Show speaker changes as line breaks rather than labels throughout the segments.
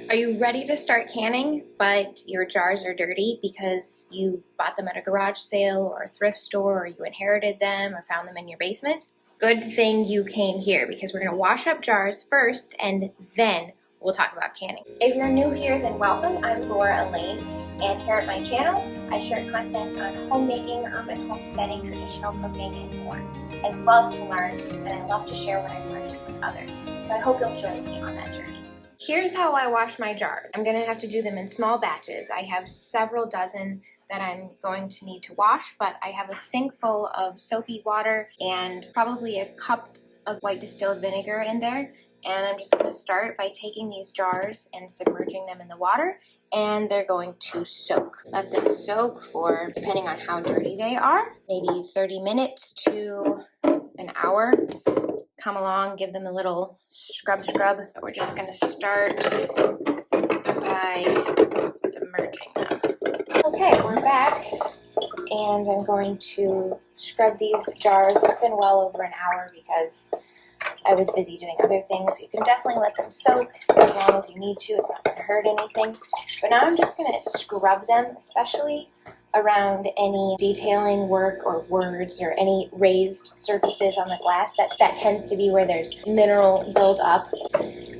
Are you ready to start canning, but your jars are dirty because you bought them at a garage sale or a thrift store, or you inherited them or found them in your basement? Good thing you came here, because we're going to wash up jars first and then we'll talk about canning. If you're new here, then welcome. I'm Laura Elaine, and here at my channel, I share content on homemaking, urban homesteading, traditional cooking, and more. I love to learn, and I love to share what I've learned with others. So I hope you'll join me on that journey. Here's how I wash my jars. I'm going to have to do them in small batches. I have several dozen that I'm going to need to wash, but I have a sink full of soapy water and probably a cup of white distilled vinegar in there. And I'm just going to start by taking these jars and submerging them in the water, and they're going to soak. Let them soak for, depending on how dirty they are, maybe 30 minutes to an hour. Come along, give them a little scrub. But we're just going to start by submerging them. Okay, we're back, and I'm going to scrub these jars. It's been well over an hour because I was busy doing other things. You can definitely let them soak as long as you need to. It's not going to hurt anything. But now I'm just going to scrub them, especially around any detailing work or words or any raised surfaces on the glass. That tends to be where there's mineral buildup.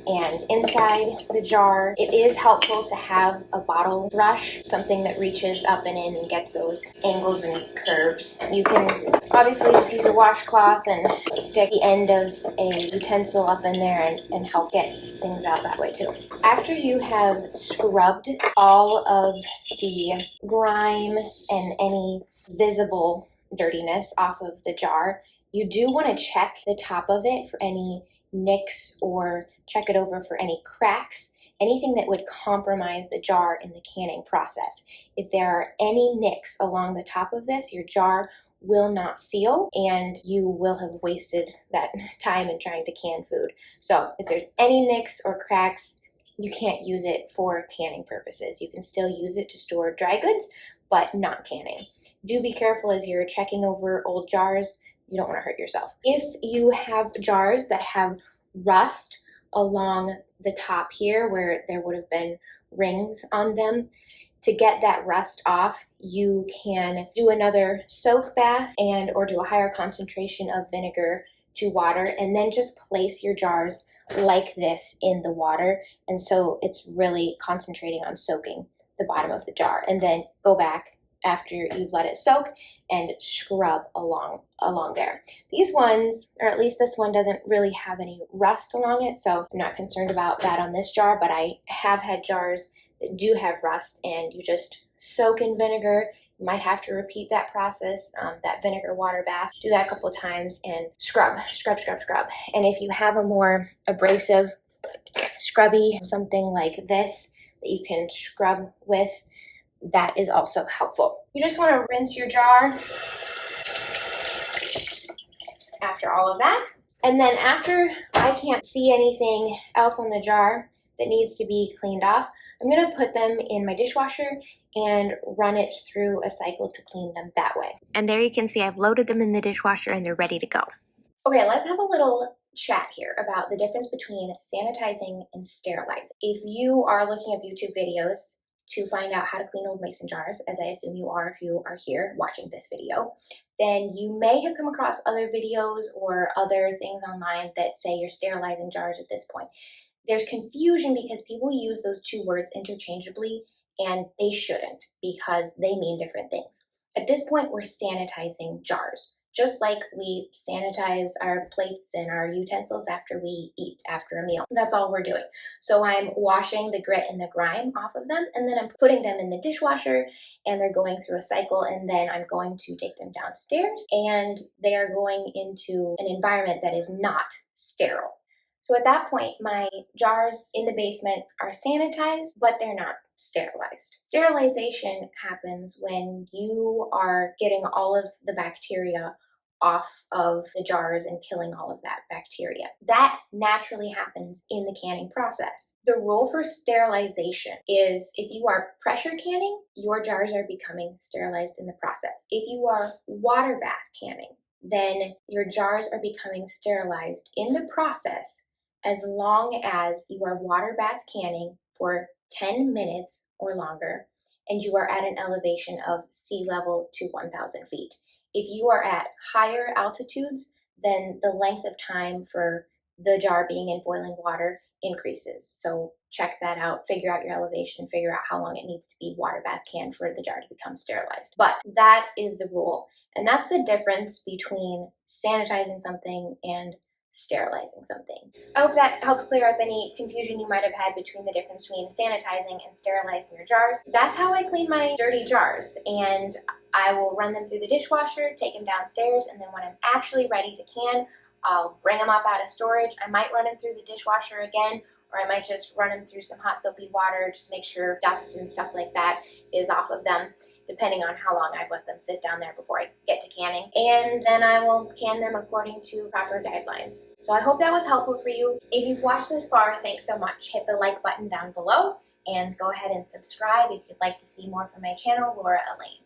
And inside the jar, it is helpful to have a bottle brush, something that reaches up and in and gets those angles and curves. You can obviously just use a washcloth and stick the end of a utensil up in there and help get things out that way too. After you have scrubbed all of the grime and any visible dirtiness off of the jar, you do want to check the top of it for any nicks or check it over for any cracks, anything that would compromise the jar in the canning process. If there are any nicks along the top of this, your jar will not seal and you will have wasted that time in trying to can food. So if there's any nicks or cracks, you can't use it for canning purposes. You can still use it to store dry goods, but not canning. Do be careful as you're checking over old jars. You don't want to hurt yourself. If you have jars that have rust along the top here where there would have been rings on them, to get that rust off, you can do another soak bath and or do a higher concentration of vinegar to water, and then just place your jars like this in the water. And so it's really concentrating on soaking the bottom of the jar, and then go back after you've let it soak and scrub along there. These ones, or at least this one, doesn't really have any rust along it, so I'm not concerned about that on this jar, but I have had jars that do have rust, and you just soak in vinegar. You might have to repeat that process, that vinegar water bath. Do that a couple of times and scrub. And if you have a more abrasive scrubby, something like this that you can scrub with, that is also helpful. You just want to rinse your jar after all of that. And then after I can't see anything else on the jar that needs to be cleaned off, I'm going to put them in my dishwasher and run it through a cycle to clean them that way. And there you can see I've loaded them in the dishwasher and they're ready to go. Okay, let's have a little chat here about the difference between sanitizing and sterilizing. If you are looking at YouTube videos to find out how to clean old mason jars, as I assume you are if you are here watching this video, then you may have come across other videos or other things online that say you're sterilizing jars at this point. There's confusion because people use those two words interchangeably, and they shouldn't, because they mean different things. At this point, we're sanitizing jars, just like we sanitize our plates and our utensils after we eat after a meal. That's all we're doing. So I'm washing the grit and the grime off of them, and then I'm putting them in the dishwasher, and they're going through a cycle, and then I'm going to take them downstairs, and they are going into an environment that is not sterile. So at that point, my jars in the basement are sanitized, but they're not sterilized. Sterilization happens when you are getting all of the bacteria off of the jars and killing all of that bacteria. That naturally happens in the canning process. The rule for sterilization is if you are pressure canning, your jars are becoming sterilized in the process. If you are water bath canning, then your jars are becoming sterilized in the process as long as you are water bath canning for 10 minutes or longer and you are at an elevation of sea level to 1,000 feet. If you are at higher altitudes, then the length of time for the jar being in boiling water increases. So check that out, figure out your elevation, figure out how long it needs to be water bath canned for the jar to become sterilized. But that is the rule. And that's the difference between sanitizing something and sterilizing something. I hope that helps clear up any confusion you might have had between the difference between sanitizing and sterilizing your jars. That's how I clean my dirty jars, and I will run them through the dishwasher, take them downstairs, and then when I'm actually ready to can, I'll bring them up out of storage. I might run them through the dishwasher again, or I might just run them through some hot soapy water, just make sure dust and stuff like that is off of them, depending on how long I've let them sit down there before I get to canning. And then I will can them according to proper guidelines. So I hope that was helpful for you. If you've watched this far, thanks so much. Hit the like button down below and go ahead and subscribe if you'd like to see more from my channel, Laura Elaine.